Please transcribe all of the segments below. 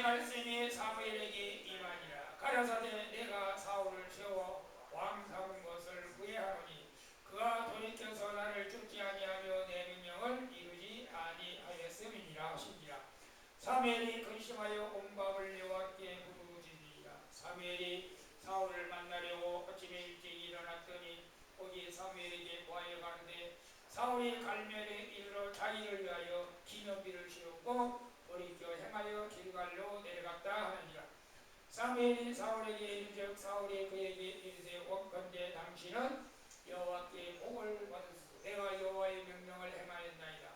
말씀이 사무엘에게 임하니라. 가라사대 내가 사울을 세워 왕 삼은 것을 후회하노니 그가 돌이켜서 나를 쫓지 아니하며 내 명령을 이루지 아니하였음이니라 하신지라. 사무엘이 근심하여 온 밤을 여호와께 부르짖으니라. 사무엘이 사울을 만나려고 아침에 일찍 일어났더니 거기 사무엘에게 보아여 가는데 사울이 갈멜에 이르러 자기를 위하여 기념비를 세우고 돌이켜 행하여 길갈로 내려갔다 하느니라. 사무엘이 사울에게 이르즉 사울이 그에게 이르되 원컨대 당신은 여호와께 복을 받으소서. 내가 여호와의 명령을 행하였나이다.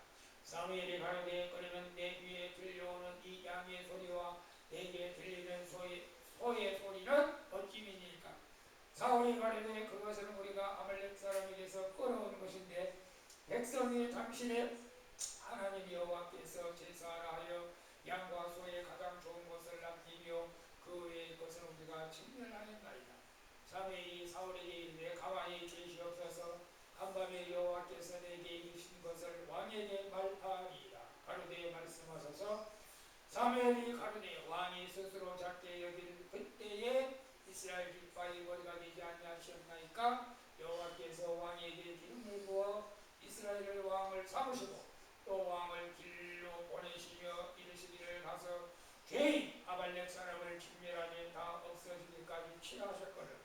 사무엘이 가로되 그러면 내 귀에 들려오는 이 양의 소리와 내게 들리는 소의 소리는 어찌미니까? 사울이 가로되 그것은 우리가 아말렉 사람에게서 끌어온 것인데 백성이 당신의 하나님 여호와께서 제사하라 하여 양과 소의 가장 좋은 것을 남기며 그 외의 것은 우리가 진멸하였나이다. 사무엘이 사울에게 이르되 가만히 계시옵소서. 한밤에 여호와께서 내게 이르신 것을 왕에게 말하리이다. 가로되 말씀하소서. 사무엘이 가로되 왕이 스스로 작게 여길 그때에 이스라엘 깃발이 머리가 되지 아니하셨나이까? 여호와께서 왕에게 기름을 부어 이스라엘을 왕을 삼으시고 또 왕을 길로 보내시며 이르시기를 가서 죄인 아말렉 사람을 진멸하면 다 없어지기까지 취하셨거늘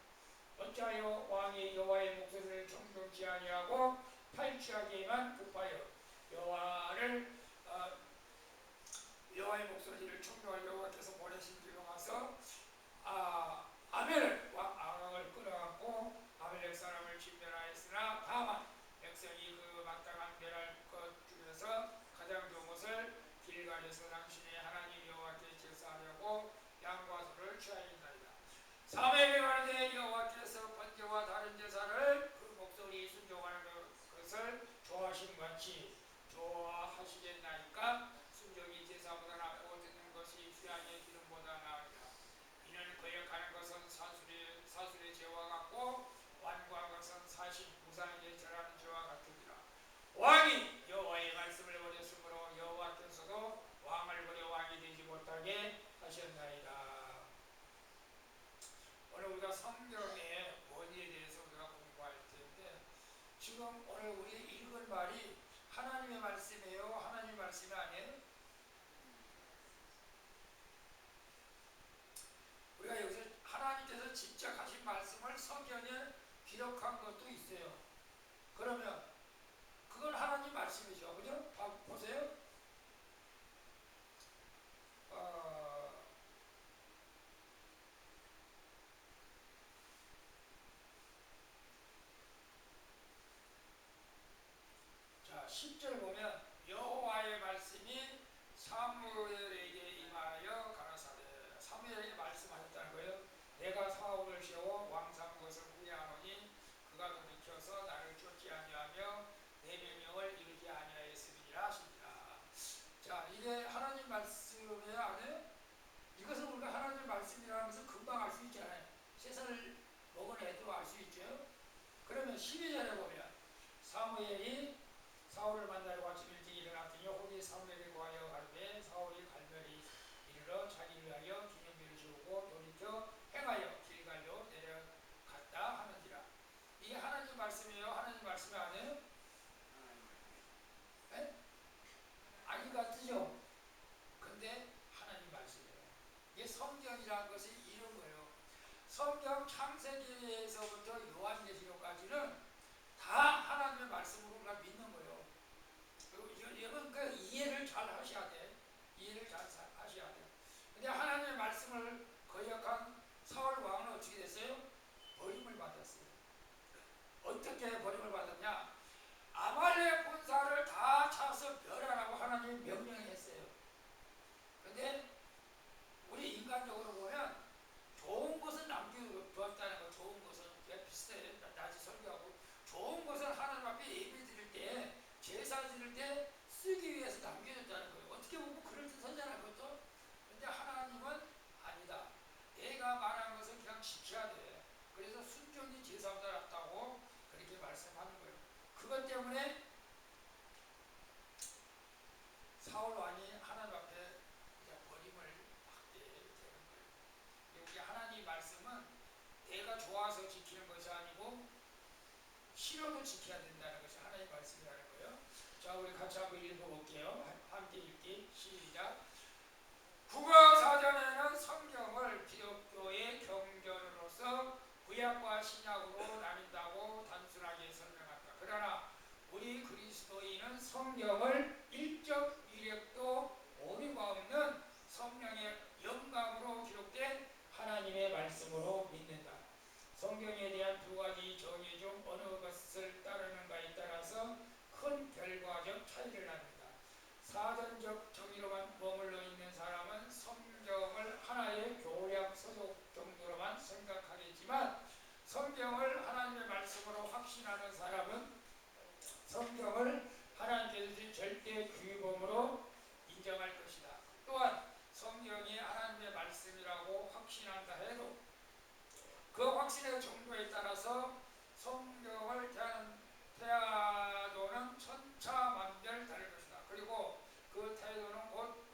어찌하여 왕이 여호와의 목소리를 청종치 아니하고 탈취하기에만 급하여 여호와의 목소리를 청종하여 여호와께서 보내신 길로 가서 아벨을 왕을 끌어갖고 아말렉 사람을 진멸하였으나 다만 백성이 그 마땅한 멸할 것 중에서 가장 좋은 것을 길갈에서 당신의 하나님 여호와께 제사하려고 양과 소를 취하였나이다. 사무엘이 가로되 여호와께서 번제와 다른 제사를 그 목소리 순종하는 것을 좋아하신 같이 좋아하시겠나이까? 순종이 제사보다 낫고 듣는 것이 수양의 기름보다 나으리라. 이는 거역하는 것은 사술의 죄와 같고 완고한 것은 사신 무상에게 절하는 죄와 같으니라. 왕이 여호와의 말씀을 버렸으므로 여호와께서도 왕을 버려 왕이 되지 못하게 하셨나이다. 오늘 우리가 성경의 원리에 대해서 우리가 공부할 텐데 지금 오늘 우리 읽은 말이 하나님의 말씀이에요? 하나님의 말씀이 아니에요? 우리가 여기서 하나님께서 직접 하신 말씀을 성경에 기록한 것도 있어요. 그러면 그건 하나님 말씀이죠. 그죠? 보세요. 자, 10절 보면 여호와의 말씀이 사무엘에게 임하여 가라사대. 사무엘에게 말씀하셨다는 거예요. 내가 사울을 세워 왕 삼은 것을 후회하노니 그가 돌이켜서 나를 쫓지 아니하며 내 명령을 이루지 아니하였음이니라 하시니라. 자, 이게 하나님 말씀이에요, 아니에요? 이것은 우리가 하나님의 말씀이라는 것을 금방 알 수 있잖아요. 세상을 먹은 애도 알 수 있죠. 그러면 12절에 보면 사무엘이 사울을 만나려고 아침 일찍 일어났더니 혹이 사무엘에 구하여 가르되 사울이 갈멜에 이르러 자기를 위하여 기념비를 세우고 돌이켜 행하여 길갈로 내려갔다 하는지라. 이게 하나님 말씀이에요? 하나님 말씀이 아니에요? 네? 아닌 것 같으죠? 근데 하나님 말씀이에요. 이게 성경이라는 것이 이런 거예요. 성경 창세기에서부터 요한계시록까지는 다 하나님의 말씀으로 우리가 믿는 거예요. 여러분 그 이해를 잘 하셔야 돼. 이해를 잘 하셔야 돼. 근데 하나님의 말씀을 거역한 사울 왕은 어떻게 됐어요? 버림을 받았어요. 어떻게 버림을 받았냐? 아말렉 군사를 다 차서 멸하라고 하나님이 명령했어요. 근데 우리 인간적으로 보면 좋은 것은 남겨두었다는 거. 좋은 것은 비슷해요. 낮에 설교하고 좋은 것은 하나님 앞에 예배 드릴 때 제사 드릴 때 쓰기 위해서 남겨뒀다는 거예요. 어떻게 보면 그럴듯하잖아요, 그것도. 근데 하나님은 아니다. 내가 말한 것은 그냥 지켜야 돼. 그래서 순종이 제사보다 낫다고 그렇게 말씀하는 거예요. 그것 때문에 사울 왕이 하나님 앞에 버림을 받게 지키는 것이 아니고 싫어도 지켜야 된다는 것이 하나님의 말씀이라는 거예요. 자, 우리 같이 한번 읽어볼게요. 함께 읽기 시작. 국어사전에는 성경을 기독교의 경전으로서 구약과 신약으로 나뉜다고 단순하게 설명한다. 그러나 우리 그리스도인은 성경을 일적 이력도 오류가 없는 성령의 영감으로 기록된 하나님의 말씀으로 믿는다. 성경에 대한 두 가지 정의 중 어느 것을 따르는가에 따라서 큰 결과적 차이를 낳는다. 사전적 정의로만 머물러 있는 사람은 성경을 하나의 교양 서적 정도로만 생각하겠지만, 성경을 하나님의 말씀으로 확신하는 사람은 성경을 하나님께서 주신 절대 규범으로 인정할 것이다. 또한 성경이 하나님의 말씀이라고 확신한다 해도 그 확신의 정도에 따라서 성경을 대하는 태도는 천차만별 다를 것이다. 그리고 그 태도는 곧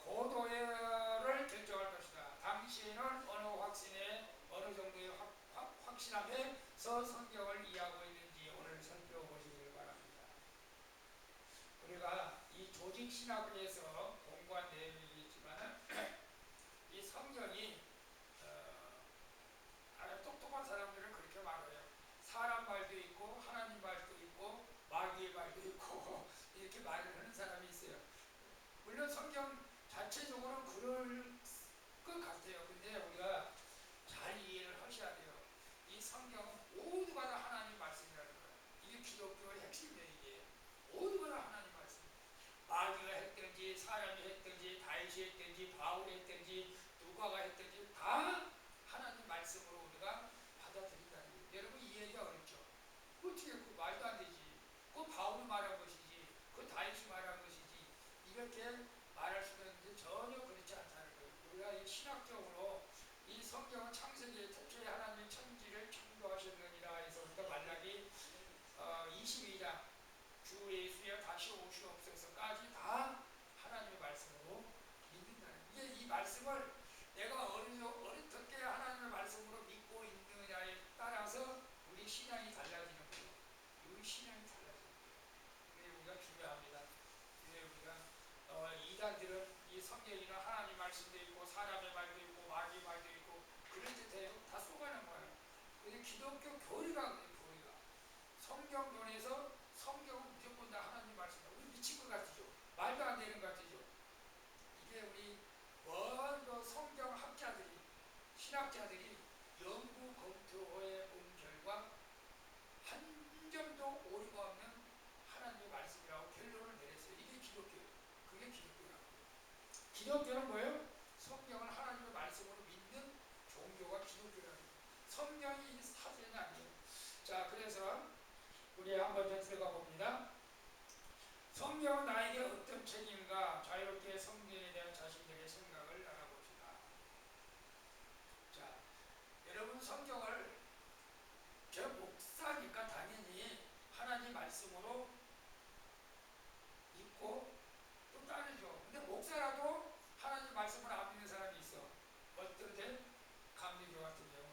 고도를 결정할 것이다. 당신은 어느 정도의 확신함에서 성경을 이해하고 있는지 오늘 살펴보시길 바랍니다. 우리가 이 조직신학에서 공부한 내용이겠지만 이 성경이 똑똑한 사람들은 그렇게 말해요. 사람 말도 있고 하나님 말도 있고 마귀의 말도 있고 이렇게 말을 하는 사람이 있어요. 물론 성경 자체적으로는 그럴 것 같아요. 근데 우리가 잘 이해를 하셔야 돼요. 이 성경은 모두가 다 하나님 말씀이라는 거예요. 이게 기독교의 핵심 내용이에요. 모두가 다 하나님 말씀. 마귀가 했든지 사람이 했든지 다윗이 했든지 바울이 했든지 누가가 했든지 다 하나님 말씀으로 우리가 받아들인다는 거예요. 여러분 이해하기가 어렵죠? 어떻게 그 말도 안 되지. 그 바울이 말한 것이지. 그 다윗이 말한 것이지. 이렇게 말할 수는 있는데 전혀 그렇지 않다는 거예요. 우리가 이 신학적으로 이 성경은 창세기에 특히 하나님이 천지를 창조하셨느니라 해서부터 말라기 22장 주 예수여 다시 오시옵소서까지 다 하나님의 말씀으로 믿는다는 거예요. 이게 이 말씀을 내가 어떻게 하나님의 말씀으로 믿고 있느냐에 따라서 우리 신앙이 달라지는 거예요. 우리 신앙이 달라지는 거예요. 그게 우리가 중요합니다. 그게 우리가 이단들은 이 성경이나 하나님 말씀도 있고 사람의 말도 있고 마귀 말도 있고 그럴 때 다 쏘가는 거예요. 근데 기독교 교리가 성경론에서 성경은 무조건 다 하나님 말씀이다. 우리 미친 것 같으죠? 말도 안 되는 것 같으죠? 이게 우리 먼저 성경 학자들이 신학자들이 연구 검토해 본 결과 한 점도 오류가 없는 하나님의 말씀이라고 결론을 내렸어요. 이게 기독교예요. 그게 기독교라고. 기독교는 뭐예요? 성경을 하나님의 말씀으로 믿는 종교가 기독교라는 거예요. 성경이 사전이 아니에요. 자, 그래서 우리 한번 더 들어가 봅니다. 성경은 나에게 어떤 책임과 자유롭게 성경에 대한 자신들의 생각을 알아봅시다. 자, 여러분 성경을 저 목사니까 당연히 하나님 말씀으로 믿고 또 따르죠. 근데 목사라도 하나님 말씀을 안 믿는 사람이 있어. 어떤데? 감리교 같은 경우.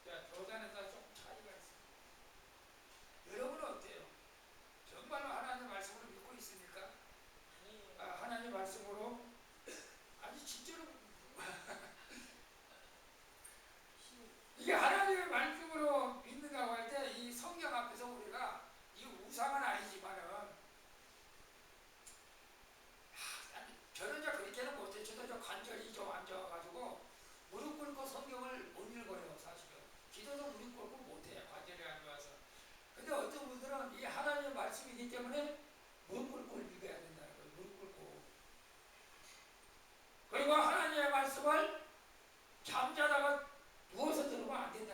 자, 교단에 따라 조금 차이가 있습니다. 여러분은 어때요? 정말로 하나님 말씀으로 믿고 있습니까? 하나님 말씀으로 아니 진짜로 이게 하나님의 말씀으로 믿는다고 할 때 이 성경 앞에서 우리가 이 우상은 아니지만은 저는 그렇게는 못해. 저도 관절이 좀 안 좋아가지고 무릎 꿇고 성경을 못 읽어요. 사실은 기도도 무릎 꿇고 못해. 관절이 안 좋아서. 근데 어떤 분들은 이 하나님의 말씀이기 때문에 무릎 꿇고 읽어야 된다는 거예요. 무릎 꿇고. 그리고 하나님의 말씀을 잠자다가 누워서 들으면 안 된다.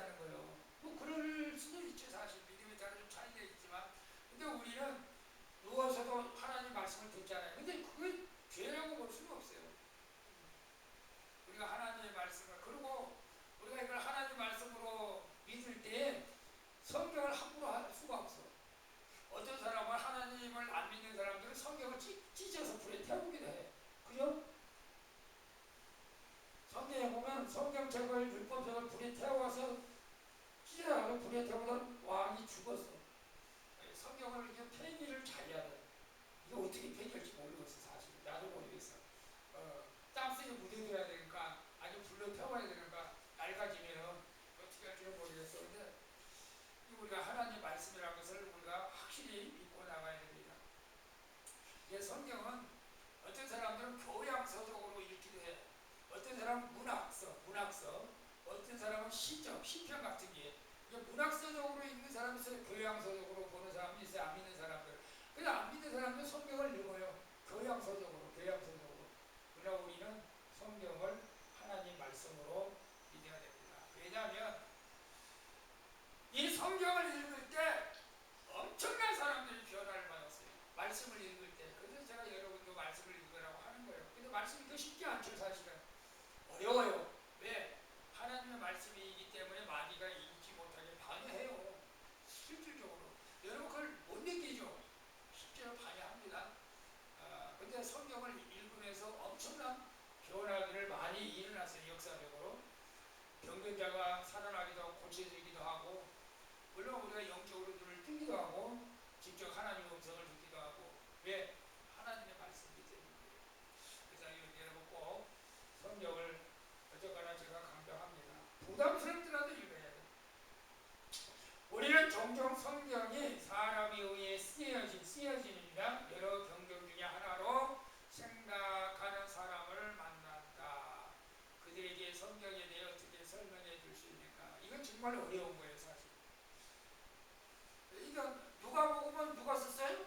하면 시적, 시편 같은 게 문학서적으로 읽는 사람이 있어요. 교양서적으로 보는 사람이 있어요. 안 믿는 사람들. 그래서 안 믿는 사람들 성경을 읽어요. 교양서적으로, 교양서적으로. 그러나 우리는 성경을 하나님 말씀으로 믿어야 됩니다. 왜냐하면 이 성경을 읽을 때 엄청난 사람들이 변화를 받았어요. 말씀을 읽을 때. 그래서 제가 여러분도 말씀을 읽으라고 하는 거예요. 근데 말씀이 더 쉽지 않죠, 사실은. 어려워요. 왜? 하나님의 말씀이기 때문에 마귀가 읽지 못하게 방해해요. 실질적으로. 여러분 그걸 못 느끼죠? 실제로 방해합니다. 근데 성경을 읽으면서 엄청난 변화들을 많이 일어났어요. 역사적으로. 병변자가 살아나기도 하고 고쳐지기도 하고, 물론 우리가 영적으로 눈을 뜨기도 하고 직접 하나님의 음성을 듣기도 하고. 왜? 하나님의 말씀이기 때문이에요. 그래서 여러분 꼭 성경을 어쨌거나 제가 강조합니다. 부담스럽더라도 읽어야 돼요. 우리는 종종 성경이 사람에 의해 쓰여집니다. 여러 경경 중에 하나로 생각하는 사람을 만난다. 그들에게 성경에 대해 어떻게 설명해 줄 수 있는가? 이건 정말 어려운 거예요, 사실. 이건 누가복음은 누가 썼어요?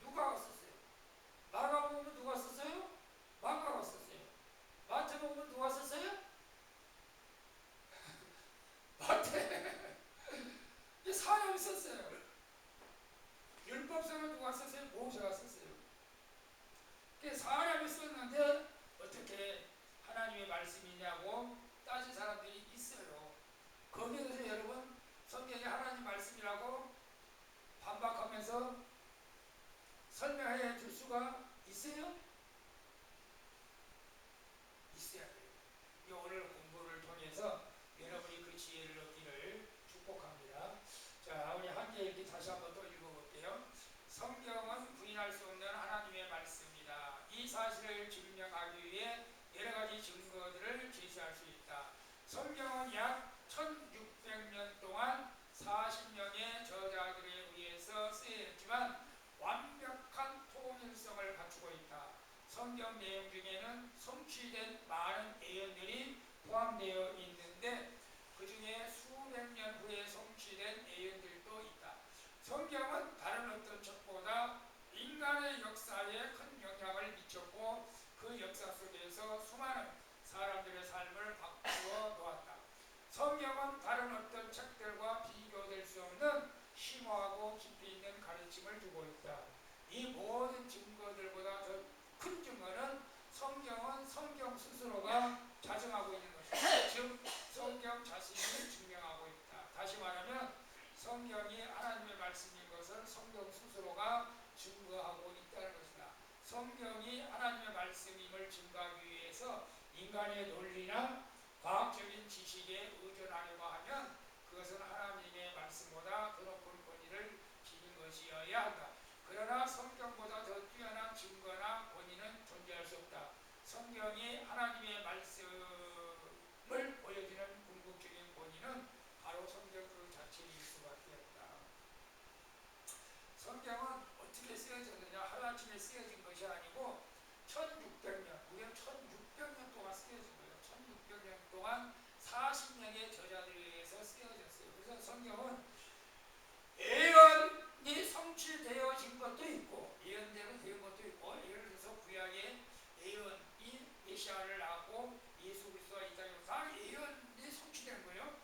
누가가 썼어요. 마가복음은 누가 썼어요? 마가가 썼어요. 마태복음은 누가 썼어요? 마태. 이 사람이 썼어요. 율법서는 누가 썼어요? 모세가 썼어요. 사람이 썼는데 어떻게 하나님의 말씀이냐고 따진 사람들이 있어요. 거기에 대해서 여러분 성경이 하나님 말씀이라고 반박하면서 설명해 줄 수가 있어요? 있어야 돼요. 오늘 공부를 통해서 여러분이 그 지혜를 얻기를 축복합니다. 자, 우리 함께 이렇게 다시 한번 또 읽어볼게요. 성경은 부인할 수 없는 하나님의 말씀이다. 이 사실을 증명하기 위해 여러 가지 증거들을 제시할 수 있다. 성경은 약 1600년 동안 40명의 저자들에 의해서 쓰여졌지만 완벽한 통일성을 갖추고 있다. 성경 내용 중에는 성취된 많은 예언들이 포함되어 있는데 그 중에 수백 년 후에 성취된 예언들도 있다. 성경은 다른 어떤 책보다 인간의 역사에 큰 영향을 미쳤고 그 역사 속에서 수많은 사람들의 삶을 바꾸어 놓았다. 성경은 다른 어떤 책들과 비교될 수 없는 심오하고 깊이 있는 가르침을 두고 있다. 이 모든 증거들보다 더 큰 증거는 성경은 성경 스스로가 자정하고 있는 것이다. 즉 성경 자신이 증명하고 있다. 다시 말하면 성경이 하나님의 말씀인 것을 성경 스스로가 증거하고 있다는 것이다. 성경이 하나님의 말씀임을 증거하기 위해서 인간의 논리나 과학적인 지식에 의존하려고 하면 그것은 하나님의 말씀보다 더 높은 권위를 지닌 것이어야 한다. 그러나 성경보다 더 뛰어난 증거나 권위는 존재할 수 없다. 성경이 하나님의 말씀을 보여주는 궁극적인 권위는 바로 성경 그 자체일 수밖에 없다. 성경은 어떻게 쓰여졌느냐? 하루아침에 쓰여진 것이 아니고 1600년, 우리는 1600년 동안 쓰여진 거예요. 1600년 동안 40명의 저자들에 의해서 쓰여졌어요. 그래서 성경은 예언이 성취되어진 것도 있고 예언대로 된 것도 있고, 예를 들어서 구약의 예언이 메시아를 낳고 예수 그리스도가 이 땅에 다 예언이 성취된 거예요.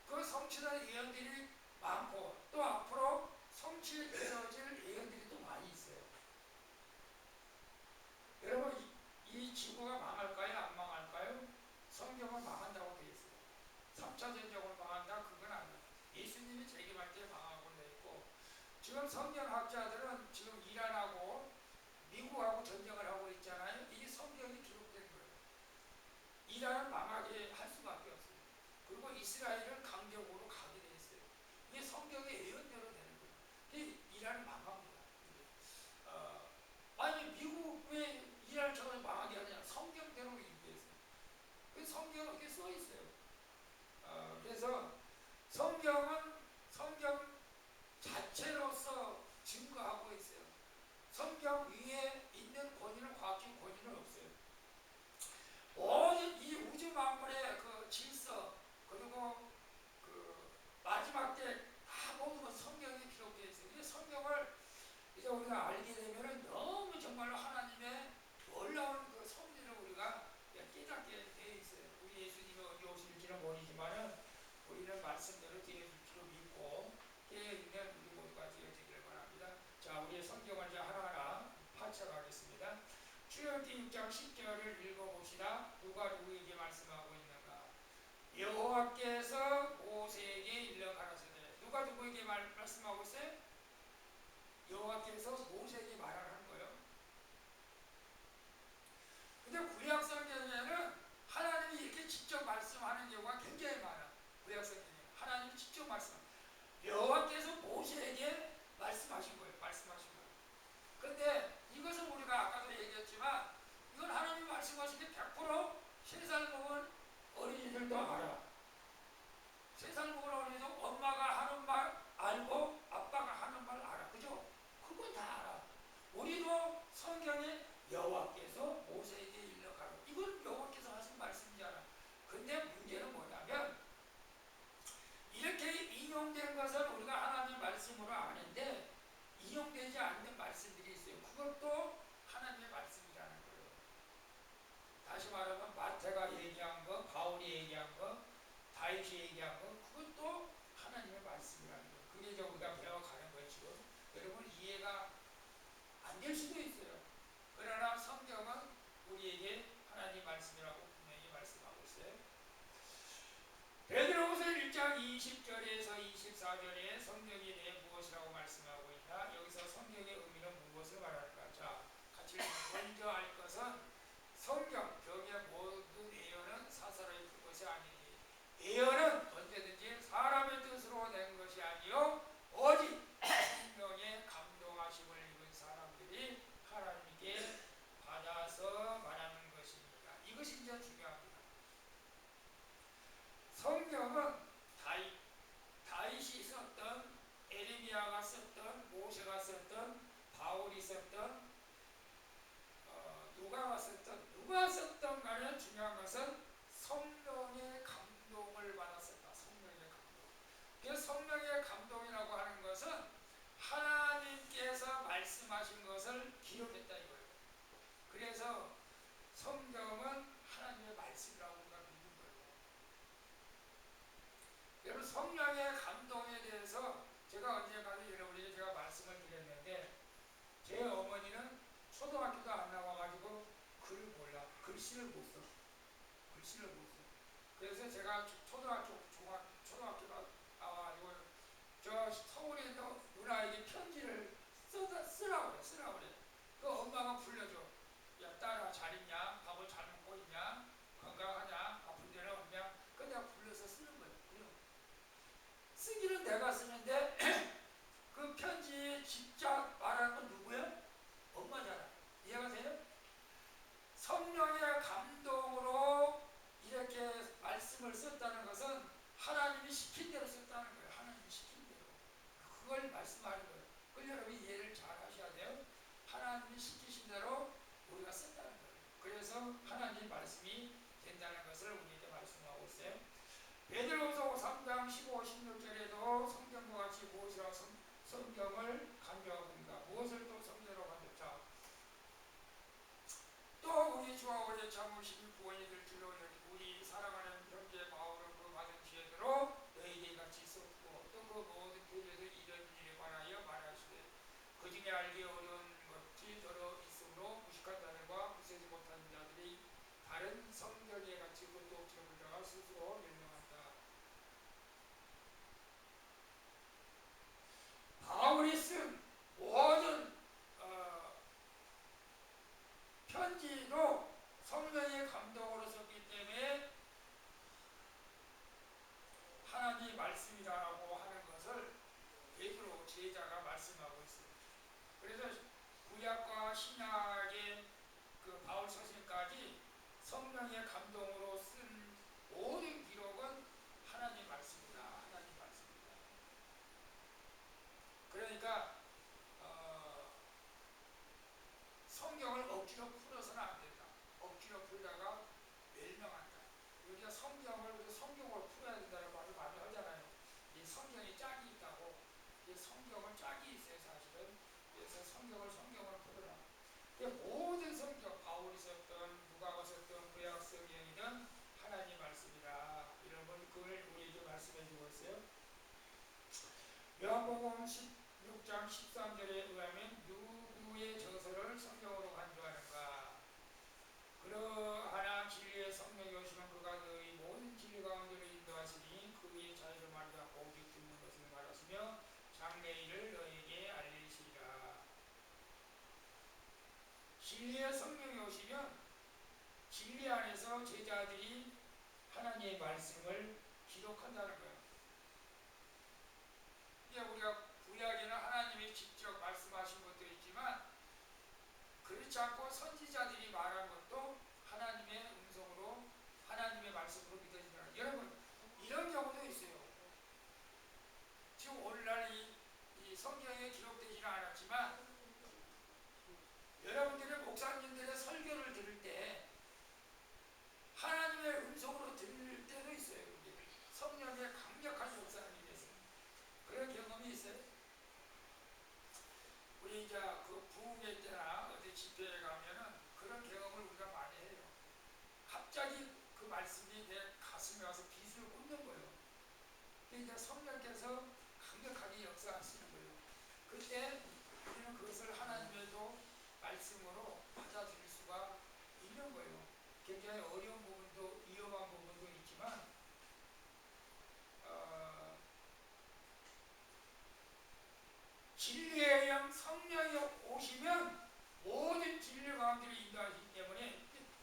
그 성취된 예언들이 많고 또 앞으로 성취되어질 예언들이 또 많이 있어요. 여러분 이 지구가 망할까요? 안 망할까요? 성경은 망한다고 되어 있어요. 3차 전쟁으로 망한다? 그건 아니에요. 예수님이 재림할 때 망하고 되어 있고, 지금 성경학자들은 지금 이란하고 미국하고 전쟁을 하고 있잖아요. 이게 성경이 기록된 거예요. 이란은 망하게 할 수밖에 없어요. 그리고 이스라엘은 강력으로 가게 되어 있어요. 이게 성경의 예언대로 되는 거예요. 이란은 망합니다. 아니 미국 왜 이란처럼 망하게 하냐? 성경대로 얘기했어요. 그 성경은 이렇게 써 있어요. 그래서 성경은 성경 자체로서 증거하고 있어요. 여호와께서 모세에게 일러 가라사대. 누가 누구에게 말씀하고 있어요? 여호와께서 모세에게 말하는 거예요. 근데 구약 성경에는 하나님이 이렇게 직접 말씀하는 경우가 굉장히 많아. 구약 성경에 하나님이 직접 말씀. 여호와께서 모세에게 말씀하신 거예요. 말씀하신 거예요. 근데 이것은 우리가 아까도 얘기했지만 이건 하나님이 말씀하신 게 100% 3살 먹은 어린이들도 알아. 3살 먹은 어린이도 엄마가 하는 말 알고 아빠가 하는 말 알아. 그죠? 그거 다 알아. 우리도 성경에 여호와께서 모세에게 일러 가라. 이건 여호와께서 하신 말씀이잖아. 근데 문제는 뭐냐면 이렇게 인용된 것을 우리가 하나님 말씀으로 아는데 인용되지 않는 말씀들이 있어요. 그것도 하나님의 말씀이라는 거예요. 다시 말하면 마태가 얘기한 거, 바울이 얘기한 거, 다윗이 얘기한 거, 그것도 하나님의 말씀이라는 거예요. 그게 이제 우리가 배워가는 거예요. 지금 여러분 이해가 안 될 수도 있어요. 그러나 성경은 우리에게 하나님 말씀이라고 분명히 말씀하고 있어요. 베드로후서 1장 20절에서 24절에 성경에 대해 무엇이라고 말씀하고 있나? 여기서 성경의 의미는 무엇을 말할까? 자, 같이 먼저 알 것은 성경, 경의 모든 예언은 사사로이 푼 것이 아니니 예언은 언제든지 사람의 뜻으로 낸 것이 아니요 오직 성령의 감동하심을 입은 사람들이 하나님께 받아서 말하는 것입니다. 이것이 이제 중요합니다. 성경은 다윗이 썼던, 에레미야가 썼던, 모세가 썼던, 바울이 썼던, 누가 썼던 간에 중요한 것은 성령의 감동을 받았었다. 성령의 감동. 그래서 성령의 감동이라고 하는 것은 하나님께서 말씀하신 것을 기록했다 이거예요. 그래서 성경은 하나님의 말씀이라고 우리가 믿는 거예요. 여러분 성령의 감동에 대해서 제가 언제까지 여러분에게 제가 말씀을 드렸는데 제 어머니는 초등학교도 안 나와가지고 글을 몰라. 글씨를 못 써. 글씨를 못 써. 그래서 제가 초등학교가 나와가지고 저 서울에 있는 누나에게 편지를 쓰라고 그래. 그 엄마가 불러줘. 야 딸아 잘 있냐? 밥을 잘 먹고 있냐? 건강하냐? 아픈 데는 없냐? 그 내가 불러서 쓰는 거예요. 쓰기는 내가 쓰는데 그 편지에 직접 말하는 건 누구야? 엄마잖아. 이해가 돼요? 성령의 감동으로 이렇게 말씀을 썼다는 것은 하나님이 시킨 대로 썼다는 거예요. 하나님이 시킨 대로. 그걸 말씀하는 거예요. 그걸 여러분이 이해를 잘 하셔야 돼요. 하나님이 시키신 대로 우리가 썼다는 거예요. 그래서 하나님 말씀이 된다는 것을 우리에게 말씀하고 있어요. 베드로후서 3장 15, 16절에도 성경과 같이 무엇이라고 성경을 강조하고 있는가? 무엇을 또 성경으로 강조자? 또 우리 주와 우리의 참으신 구원이 될 줄로 우리 사랑하는 형제 바울은 그 받은 지혜대로 너희에게 같이 썼고 또 그 모든 교회도 이런 일에 관하여 말하시되 그 중에 알기 어려운 것이 더러 있으므로 무식한 자들과 구세지 못한 자들이 다른 성경에 같이 그것도 없이 자가 스스로 멸명한다. 바울이 쓴 모든 편지도 성령의 감동으로 썼기 때문에 하나님의 말씀이라고 하는 것을 베드로 제자가 말씀하고 있습니다. 그래서 구약과 신약의 그 바울 서신까지 성령의 감동으로 쓴 모든 기록은 하나님 말씀이다. 하나님 말씀이다. 그러니까 성경을 억지로 풀어서는 안 된다. 억지로 풀다가 멸명한다. 우리가 성경으로 풀어야 된다는 말을 많이 하잖아요. 이 성경이 짝이 있다고. 이 성경은 짝이 있어요, 사실은. 그래서 성경을 풀어라. 모든 성경, 바울이 썼던, 누가가 썼던, 구약 성경이든 하나님 말씀이라. 여러분, 그걸 우리에게 말씀해 주고 있어요. 요한복음 16장 13절에 의하면 누구의 저서를 성경으로 간주하는가? 그러하나 진리의 성령이 오시면 그가 너희 모든 진리 가운데로 인도하시며 진리의 성령이 오시면 진리 안에서 제자들이 하나님의 말씀을 기록한다는 거예요. 이제 우리가 구약에는 하나님이 직접 말씀하신 것도 있지만 그렇지 않고 선지자들이 말한 것도 하나님의 음성으로 하나님의 말씀으로 믿어진다. 여러분 이런 경우도 있어요. 지금 오늘날 이 성경에 기록되지는 않았지만 여러분들의 목사님들의 설교를 들을 때 하나님의 음성으로 들을 때도 있어요. 성령의 강력한 역사함이 됐어요. 그런 경험이 있어요. 우리 이제 그 부흥회 때나 어디 집회에 가면은 그런 경험을 우리가 많이 해요. 갑자기 그 말씀이 내 가슴에 와서 비수를 꽂는 거예요. 이제 성령께서 강력하게 역사하시는 거예요. 그때 우리는 그것을 하나님의 또 말씀으로 받아들일 수가 있는 거예요. 굉장히 어려운 부분도 위험한 부분도 있지만 진리의 영 성령이 오시면 모든 진리 가운데를 인도하시기 때문에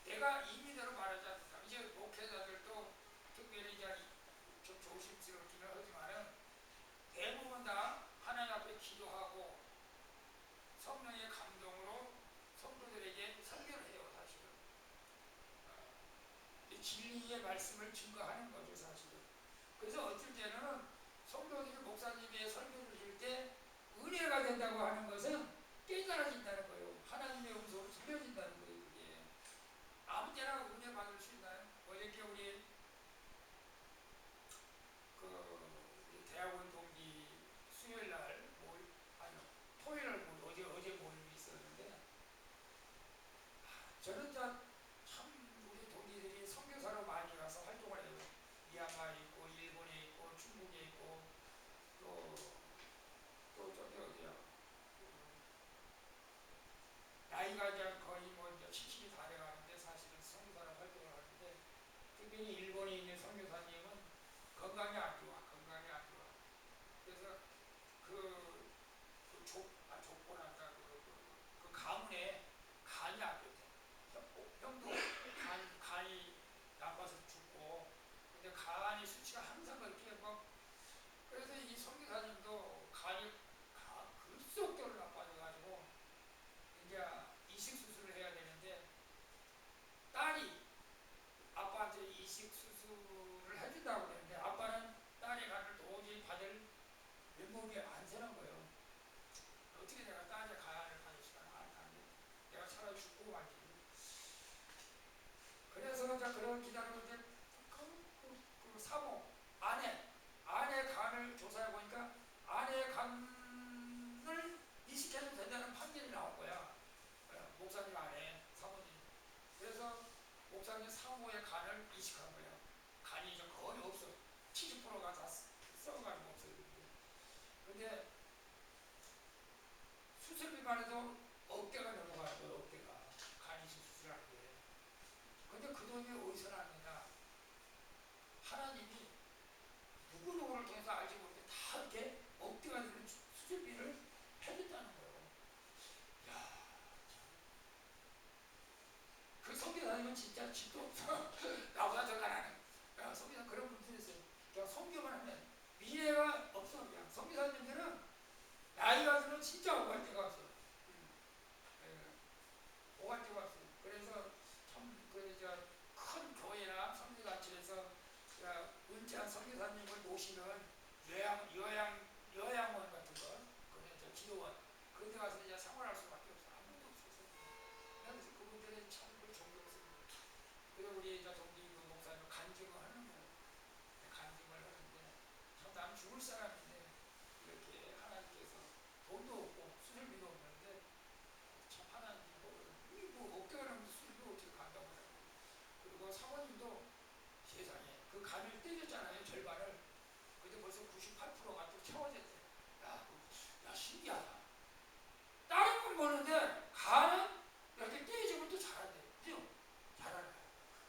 내가 임의대로 말하지 않습니다. 이제 목회자들도 특별히 이제 좀 조심스럽기는 하지만은 대부분 다 하나님 앞에 기도하고 성령의 감동으로 성도들에게 설교를 해요. 사실은 진리의 말씀을 증거하는 거죠. 사실은. 그래서 어쩔 때는 성도들이 목사님의 설교를 들을 때 은혜가 된다고 하는 것은 깨달아진다는 거예요. 하나님의 음성으로 들려진다는 거예요. 그게 아무 때나 은혜 받을 수 있나요? 어저께 우리 우리 대학원 동기 수요일 날 아니요 토요일 날 어제 모임이 있었는데 저는 참 우리 동기들이 선교사로 많이 가서 활동을 해요. 미얀마에 있고 일본에 있고 중국에 있고 또 저기 어디야 나이가 이제 거의 뭐 이제 70이 다 돼가는데 사실은 선교사로 활동을 하는데 특별히 일본에 있는 선교사님은 건강이 안 좋아. 그래서 족보란다 그 가문에 간이 안 좋대. 형도 간이 나빠서 죽고 근데 간이 수치가 항상 그렇게 막 그래서 이 선교사님도 간이 급속도로 나빠져가지고 이제 이식 수술을 해야 되는데 딸이 아빠한테 이식 수술을 해준다고 그랬는데 아빠는 딸의 간을 도저히 받을 면목이 안 서는 거예요. 어떻게 내가 딸의 간을 받을 수가 안 돼. 내가 차라리 죽고 말지. 그래서 이제 그런 기다리고 이제 그 사모 아내 간을 조사해 보니까 아내의 간을 이식해도 된다는 판결이 나온 거야. 목사님 아내 사모님. 그래서 목사님 사모의 간을 이식한 거예요. 간이 이제 거의 없어. 70%가 다 썩어가지고 없어요. 근데 수술비만 해도 억대가 넘어가요. 억대가 간 이식 수술하는 게. 근데 그 돈이 어디서 났느냐? 하나님이 누구누구를 통해서 알지 못해 다 이렇게 억대가 되는 수술비를 해줬다는 거예요. 야, 그 선교사님은 진짜 집도 없어. 나보다 더 가난해. 선교사 그런 분들이 있어요. 그냥 선교만 하면 미래가 없어. 그냥 선교사님들은 나이가 들면 진짜 오갈 데가 없어. 오갈 데가 없어. 그래서 큰 교회나 선교단체에서 은퇴한 선교사님을 모시는 요양원 같은 거, 그런 기도원 그런 데 가서 이제 생활할 수밖에 없어. 아무도 없어서. 그래서 그분들은 참 존경스러워. 그리고 우리 동기 그 목사님 간증을 하는 거예요. 간증을 하는데 참 나는 죽을 사람인데 이렇게 하나님께서 돈도 없고 수술비도 없는데 참 하나님 뭐 어깨가 나면 수술비 어떻게 간다고 해요. 그리고 사모님도 세상에 그 간을 떼줬잖아요. 절반을. 근데 벌써 98%가 또 채워졌대. 야 신기하다. 다른 건 보는데 간은 이렇게 떼주면 또 잘한대. 그죠? 잘하네.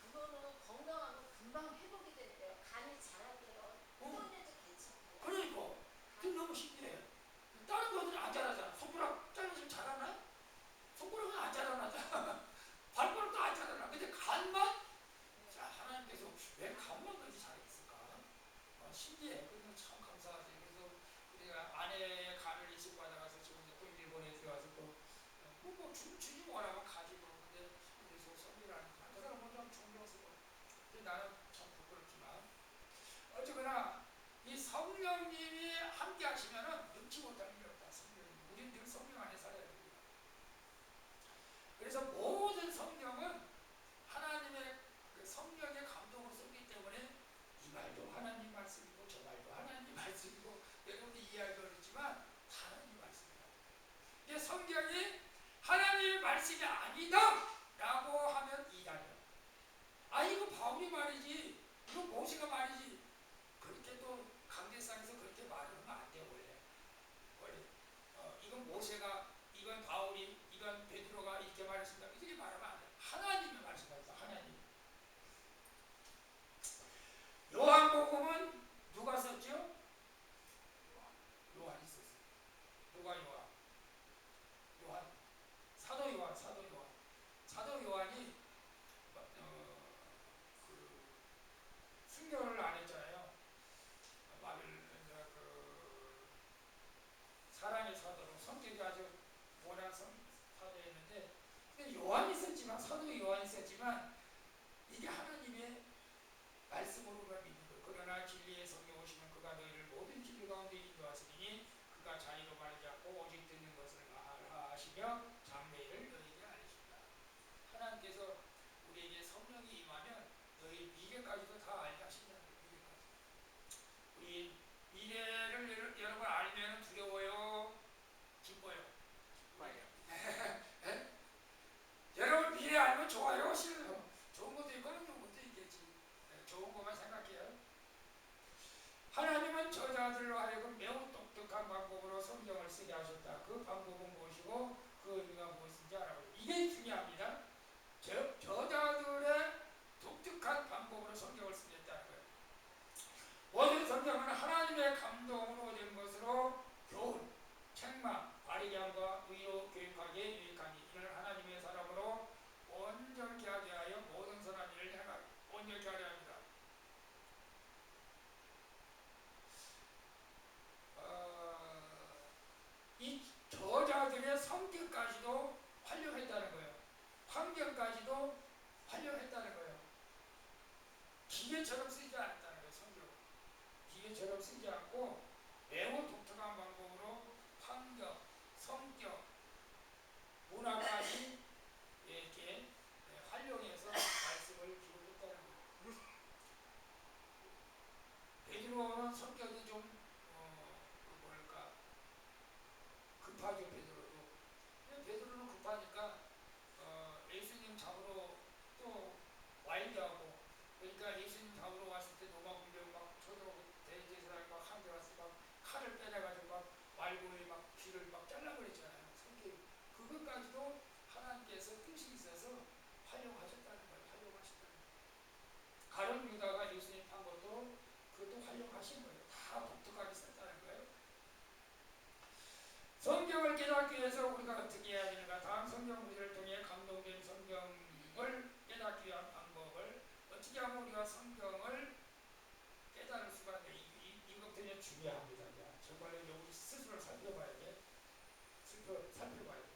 그거는 건강하고 금방 회복이 된대요. 간이 잘한대요. 떼어내도 괜찮대요. 그러니까 그 너무 신기해. 다른 거는 안 자라잖아. 손가락 잘라주면 자라나? 손가락은 안 자라나. 나는 참 부끄럽지만 어쨌거나 이 성령님이 함께 하시면은 능치 못할 일이 없다. 성령님. 우리는 늘 성령 안에 살아야 됩니다. 그래서 모든 성경은 하나님의 그 성령의 감동으로 쓰기 때문에 이 말도 하나님 말씀이고 저 말도 하나님 말씀이고 여러분들 이해하기 어렵지만 다 하나님 말씀이다. 근데 성경이 하나님의 말씀이 아니다 라고 하면 이단이야. 아 이거 바울이 말이지 이거 모세가 말이지 그렇게 또 강대상에서 그렇게 말하면 안 돼. 원래 이건 모세가 이건 바울이 이건 베드로가 이렇게 말했습니다. 이렇게 말하면 안 돼. 하나님의 말씀이다. 하나님. 요한복음은 누가 썼죠? 요한이 썼어요. 누가 요한. 사도 요한. 사도 요한이 그 순교를 안 했잖아요. 사랑의 사도로 성격이 아주 모난 사도였는데 근데 요한이 썼지만 사도 요한이 썼지만 이게 하나님의 말씀으로만 믿는 거예요. 그러나 진리의 성령 오시면 그가 너희를 모든 진리 가운데 인도하시니 그가 자의로 말하지 않고 오직 듣는 것을 말하시며 장래를 너희에게 알리십니다. 하나님께서 우리에게 성령이 임하면 너희 미래까지도 다 알게 하신다는 거예요. 미래까지. 우리 미래를 여러분 알면 두려워요? 기뻐요? 여러분 미래 알면 좋아요? 싫어요? 좋은 것도 있고 나쁜 것도 있겠지. 좋은 것만 생각해요. 하나님은 저자들로 하여금 매우 똑똑한 방법으로 성경을 쓰게 하셨다. 그 방법은 무엇이고 그 의미가 무엇인지 알아보세요. 이게 중요합니다. 저자들의 독특한 방법으로 성경을 쓰겠다는 거예요. 모든 성경은 하나님의 감동으로 된 것으로 교훈, 책망, 바리기함과 의로 교육하기에 유익하니 이는 하나님의 사람으로 온전케 하게 하여 모든 선한 일을 행하고 온전케 하려 합니다. 이 저자들의 성격까지도 활용했다는 거예요. 환경까지도 활용했다는 거예요. 기계처럼 쓰지 않았다는 거예요. 성경은 기계처럼 쓰지 않고 매우 독특한 방법으로 환경, 성격, 문화까지 이렇게 활용해서 말씀을 기록했다는 거예요. 베드로는 성격이 좀 뭐랄까 급하죠. 베드로는 급하니까 예수님 잡으러 또 와인드하고 그러니까 예수님 잡으러 왔을 때 로마 군병 막 쳐들어오고 대제사장이 막 한대 와서 막 칼을 빼내가지고 막 말고에 막 귀를 막 잘라버리잖아요. 성격 그것까지도 하나님께서 뜻이 있어서 활용하셨다는 거예요. 활용하셨다는 거예요. 가룟 유다가 예수님 판 것도 그것도 활용하신 거예요. 다 독특하게 썼다는 거예요. 성경을 깨닫기 위해서 우리가 어떻게 해야 되는가? 다음 성경 구절을 통해 감동된 성경을 깨닫기 위한 방법을 어떻게 하면 우리가 성경을 깨달을 수가 있는데 이것들이 중요합니다. 정말 우리 스스로 살펴봐야 돼. 살펴봐야 돼.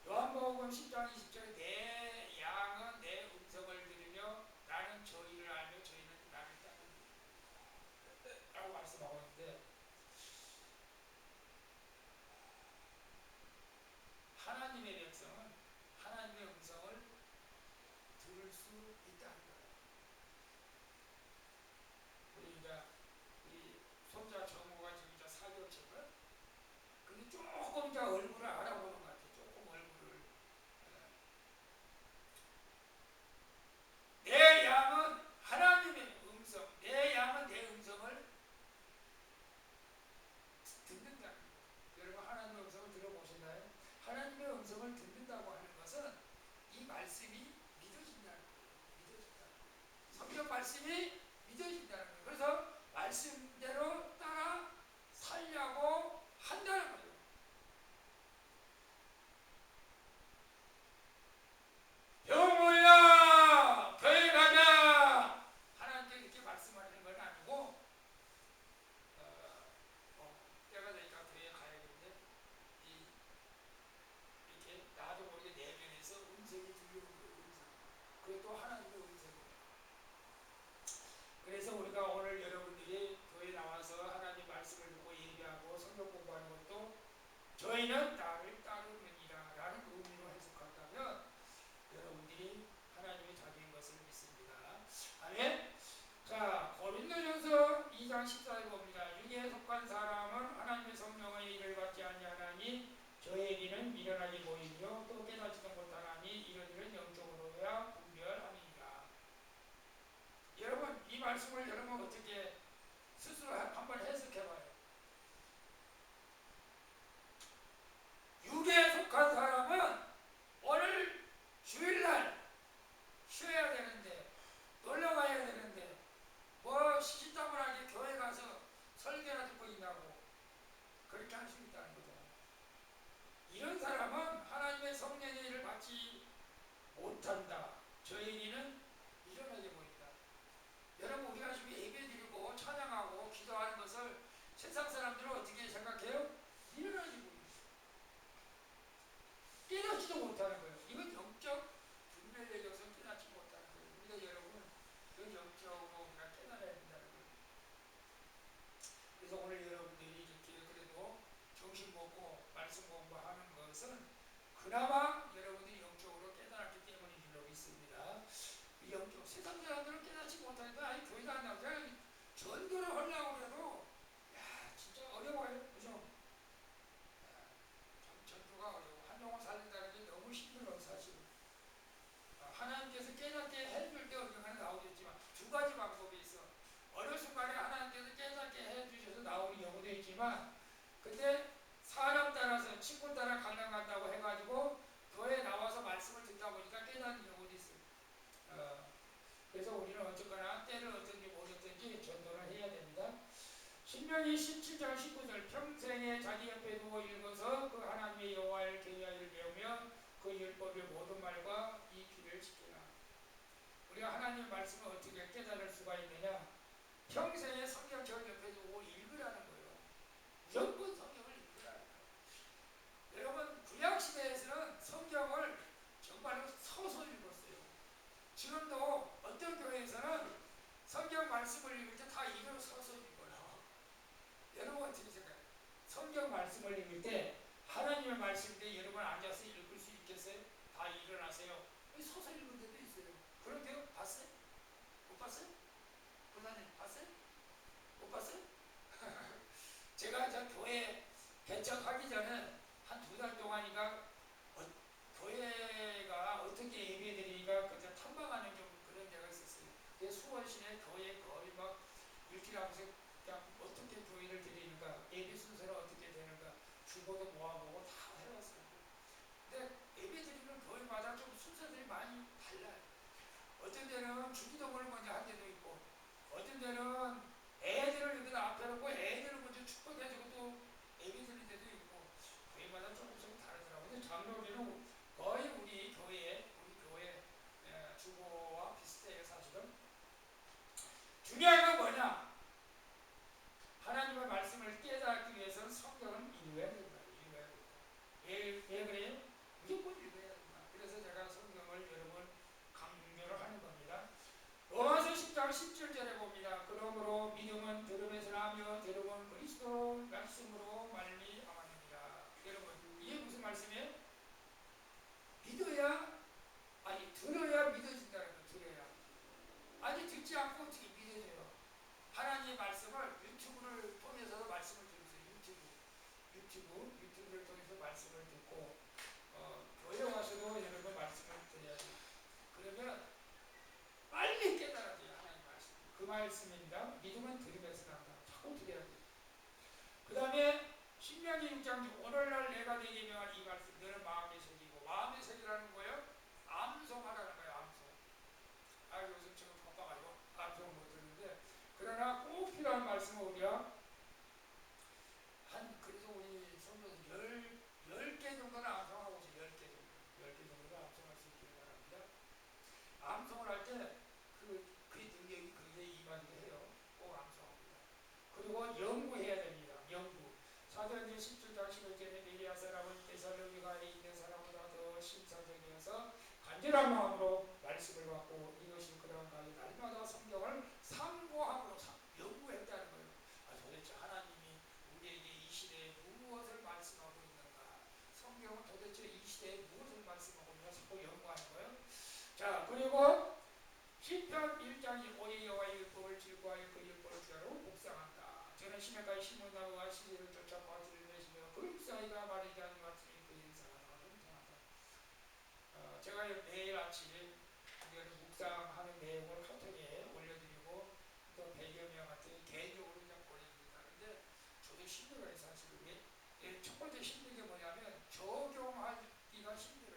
요한복음 10장 20절에 내 양은 내 음성을 들으며 나는 저희를 알며 저희는 나를 따르니 라고 말씀하고 있는데 하나님의 백성은 하나님의 음성을 들을 수 있다는 거예요. 우리 손자 정우가 지금 이제 4개월째거든. 근데 조금 이제 얼굴을 알아보는 것 같아. 조금 얼굴을. 내 양은 하나님의 음성, 내 양은 내 음성을 듣는다는 거예요. 여러분 하나님의 음성을 들어보셨나요? 하나님의 음성을 듣는다고 하는 것은 이 말씀이 믿어진다는 거예요. 성경 말씀이 믿어진다는 거예요. 그래서 말씀대로 따라 살려고 한다는 거예요. 병호야 교회 가자 하나님께 이렇게 말씀하시는 건 아니고 때가 되니까 교회 가야겠는데 이렇게 나도 모르게 내면에서 음성이 들려오는 거예요. 음성. 그것도 하나님의 음성이에요. 저희는 나를 따르느니라 라는 의미로 해석한다면 여러분들이 하나님의 자녀인 것을 믿습니다. 아멘. 자, 고린도전서 2장 14절 봅니다. 육에 속한 사람은 하나님의 성령의 일을 받지 아니하나니 저에게는 미련하게 보이며 또 깨닫지도 못하나니 이런 일은 영적으로야 분별함이니라. 여러분, 이 말씀을 여러분 어떻게 스스로 한번 해석해봐요. 육에 속한 사람은 오늘 주일날 쉬어야 되는데, 놀러 가야 되는데, 뭐 시시때문하게 교회 가서 설교나 듣고 있냐고 그렇게 할 수 있다는 거죠. 이런 사람은 하나님의 성령의 일을 받지 못한다. 저희는 미련하게 보인다. 여러분, 우리가 지금 예배드리고 찬양하고 기도하는 것을 세상 사람들은 어떻게 생각해요? 미련하게 보인다. 깨닫지도 못하는 거예요. 이건 영적 분별력이 없어서 깨닫지 못하는 거예요. 우리가 여러분, 그 영적으로 우리가 깨달아야 된다는 거예요. 그래서 오늘 여러분들이 이렇게 그래도 정신 먹고 말씀 공부하는 것은 그나마 여러분들이 영적으로 깨달았기 때문인 줄로 믿습니다. 영적 세상 사람들은 깨닫지 못하니까 아니 교회도 안 나오고 전도를 하려고 해도 야 진짜 어려워요. 그죠? 전도가 어려워. 한동안 살린다는 게 너무 힘들어 사실. 하나님께서 깨닫게 해줄 때 언젠가는 나오겠지만 두 가지 방법이 있어. 어느 순간에 하나님께서 깨닫게 해주셔서 나오는 경우도 있지만 근데 사람 따라서 친구 따라 강당 간다고 해가지고 교회에 나와서 말씀을 듣다 보니까 깨닫는 경우도 있어요. 그래서 우리는 어쨌거나 때를 어떤지 못했든지 전도를 해야 됩니다. 신명기 17장 19절 평생에 자기 옆에 두고 읽어서 그 하나님의 여호와를 경외하기를 배우며 그 율법의 모든 말과 이 귀를 지키라. 우리가 하나님의 말씀을 어떻게 깨달을 수가 있느냐? 평생에 성경 저 옆에 두고 읽으라는 거예요. 무조건 성경을 읽으라는 거예요. 여러분 구약시대에서는 성경을 정말로 서서 읽었어요. 지금도 어떤 교회에서는 성경 말씀을 읽을 때 다 일어서서 읽어요. 여러분 어떻게 생각해요? 성경 말씀을 읽을 때 하나님의 말씀인데 여러분 앉아서 읽을 수 있겠어요? 다 일어나세요. 서서 읽는 데도 있어요. 그런 데 봤어요? 못 봤어요? 고사님 봤어요? 못 봤어요? 제가 저 교회 개척하기 전에 한 2달 동안인가 교회가 어떻게 예배드리니까 그때 탐방하는 좀 그런 데가 있었어요. 그 수원시내 교회 거의 막 일주일에 한 번씩 그냥 어떻게 교회를 드리는가, 예배 순서는 어떻게 되는가, 주보도 모아보고 다 해봤어요. 근데 예배 드리는 교회마다 좀 순서들이 많이 달라요. 어떤 데는 주기도문을 먼저 한 데도 있고, 어떤 데는 애들을 여기다 앞에 놓고 애들을 먼저 축복해주고 또 예배 드리는 데도 있고, 교회마다 조금씩 다르더라고요. 근데 장로교는 거의 우리 교회 주보와 비슷해요, 사실은. 중요한 건 뭐냐? 하나님의 말씀을 깨닫기 위해서는 성경을 읽어야 된다. 읽어야 된다. 왜 그래요? 무조건 읽어야 된다. 그래서 제가 성경을 여러 번 강조를 하는 겁니다. 로마서 10장 17절에 봅니다. 그러므로 믿음은 들음에서 나며 들음은 그리스도 말씀으로 말미암았느니라. 여러분 이게 무슨 말씀이에요? 믿어야 아니 들어야 믿어진다는 거. 들어야 아니 듣지 않고 어떻게 믿어져요? 하나님의 말씀을 유튜브를 통해서도 말씀을 들으세요. 유튜브를 통해서 말씀을 듣고 교회 와서도 여러분 말씀을 드려야 돼요. 그러면 빨리 깨달아져요. 하나님 말씀. 그 말씀입니다. 믿음은 들으면서 난다. 자꾸 드려야 돼요. 그 다음에 신명기 6장 오늘날 내가 내게 명한 이 말씀 너는 마음에 새기고 마음에 새기라는 거예요. 암송하라는 거예요. 암송. 요즘 지금 바빠가지고 암송 못 듣는데 그러나 꼭 필요한 말씀은 우리가 그래서 우리 성도들 10개 정도는 암송하고 있어요. 10개 정도는 암송할 수 있기를 바랍니다. 암송을 할 때 그의 능력이 그에게 임하게 해요. 꼭 암송합니다. 그리고 연구해야 됩니다. 연구. 사도행전 17장 15절에 메리아 사람은 데살로니가에 있는 사람보다 더 신사적이어서 간절한 마음으로 말씀을 받고 이것이 그런 가운데 날마다 성경을 상고함으로 연구했다는 거예요. 도대체 하나님이 우리에게 이 시대에 무엇을 말씀하고 있는가? 그러면 도대체 이 시대에 무엇을 말씀하고 있나 자꾸 연구하는 거예요. 자, 그리고 시편 1장이 오직 여호와의 율법을 즐거워하여 그 율법을 주야로 묵상한다. 저는 시내가의 시문나무와 시제를 쫓아 과실을 내시며 그 잎사이가 마르지 않은 같으니 그 인사가 통하다. 제가 매일 아침에 묵상하는 내용을 카톡에 올려드리고 또 100여 명한테 개인적으로 그냥 보냅니다. 근데 저도 힘들어요, 사실은. 첫 번째 힘든 게 뭐냐면 적용하기가 힘들어요.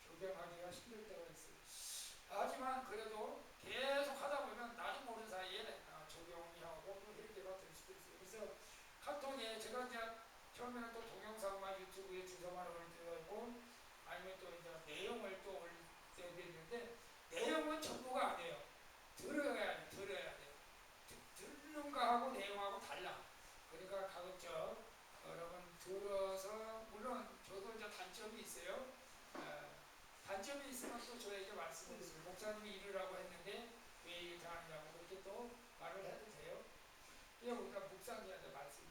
적용하기가 힘들 때가 있어요. 하지만 그래도 계속 하다 보면 나도 모르는 사이에 적용이 하고 또 해결가 될 수도 있어요. 그래서 카톡에 제가 이제 처음에는 또 동영상만 유튜브에 주소만 올리고 아니면 또 이제 내용을 또 올릴 때도 있는데 내용은 전부가 아니에요. 들어야 돼요. 듣는 거하고 내용하고 달라. 그러니까 가급적 여러분 들어서 물론 저도 이제 단점이 있어요. 단점이 있으면 또 저에게 말씀을 해주세요. 목사님이 이러라고 했는데 왜 이렇게 하느냐고 그렇게 또 말을 해도 돼요. 그냥 우리가 묵상해야 말씀을.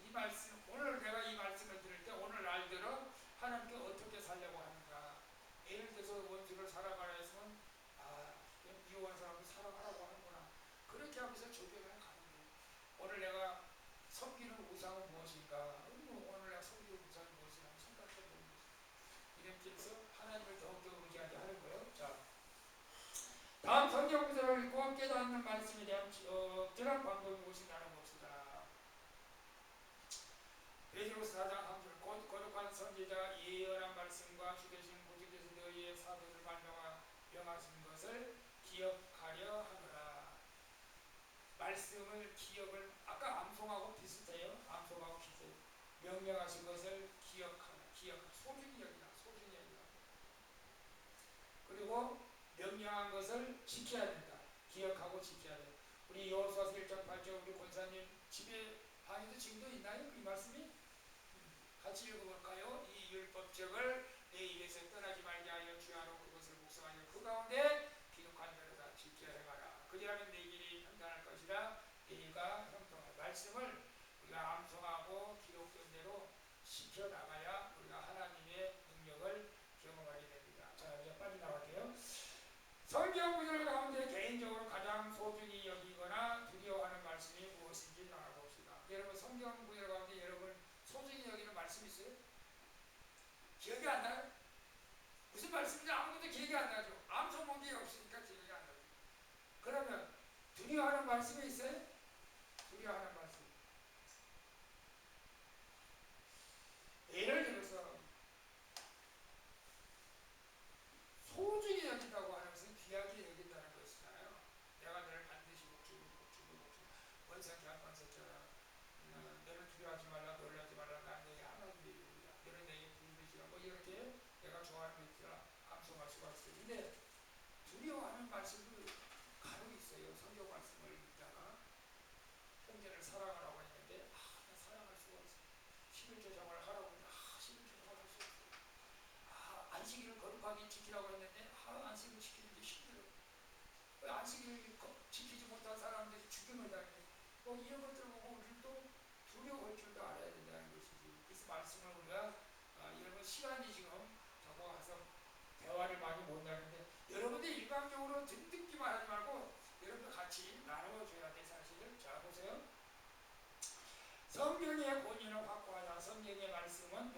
이 말씀 오늘 내가 이 말씀을 들을 때 오늘 날들어 하나님께 어떻게 살려고 하는가. 예를 들어서 원수를 사랑하라 했으면 미워하는 사람을 사랑하라고 하는구나. 그렇게 하면서 적용을 가는 거예요. 오늘 내가 섬기는 우상은 무엇인가? 오늘 내가 섬기는 우상이 무엇인가 생각해보는 거죠. 이렇게 해서 하나님을 더욱더 의지하게 하는 거예요. 자, 다음 성경 구절을 읽고 깨닫는 말씀에 대한 적절한 방법이 무엇인가 나눠봅시다. 베드로서 4장 3절 곧 거룩한 선지자 예언한 말씀과 주되신 보직에서 너희의 사도를 명하신 것을 기억하려 하노라. 말씀을 기억을 아까 암송하고 비슷해요. 암송하고 비슷해요. 명령하신 것을 기억하라. 소중히 여기라. 그리고 명령한 것을 지켜야 된다. 기억하고 지켜야 된다. 우리 여호수아서 1장 8절 우리 권사님 집에 방에도 지금도 있나요? 이 말씀이? 같이 읽어볼까요? 이 율법적을 내 입에서 떠나지 말게 하여 주야로 그것을 묵상하여 그 가운데 기록한 대로 다 지켜 행하라. 그리하면 내 길이 평탄할 것이라 네가 형통할. 말씀을 우리가 암송하고 기록된 대로 지켜나가야 우리가 하나님의 능력을 경험하게 됩니다. 자, 이제 빨리 나갈게요. 성경 구절 가운데 개인적으로 가장 소중히 여기거나 두려워하는 말씀이 무엇인지 나눠봅시다. 여러분 성경 구절 가운데 여러분 소중히 여기는 말씀 있어요? 기억이 안 나요? 무슨 말씀인지 아무것도 기억이 안 나죠. 암송 문제가 없으니까 기억이 안 나죠. 그러면 두려워하는 말씀이 있어요? 두려워하는 말씀. 예를 들어서 소중히 여긴다고 하는 것은 귀하게 여긴다는 것이잖아요. 내가 너를 반드시 목주고 원상 계약관서처럼 너는 두려워하지 말라 놀라지 말라 나 너의 하나님의 이름이다. 너는 내게 부르시라 뭐 이렇게 내가 좋아하는 것이라 암송할 수가 있어요. 근데 두려워하는 말씀도 간혹 있어요. 성경 말씀을 읽다가 형제를 사랑하라고 했는데 나 사랑할 수가 없어. 11조 정을 하라고 했는데 11조 정을 할 수 없어. 안식일을 거룩하게 지키라고 했는데 안식일 지키는데 힘들어. 안식일 지키지 못한 사람들이 죽임을 당해. 이런 것들을 보고 우리는 또 두려워할 줄도 알아야 된다는 것이지. 그래서 말씀을 우리가 여러분 시간이 지금 저거 가서 대화를 많이 못 나누는데 여러분들 일방적으로 듣기만 하지 말고 여러분들 같이 나눠줘야 돼 사실은. 자 보세요. 성경의 권위는 확고하다. 성경의 말씀은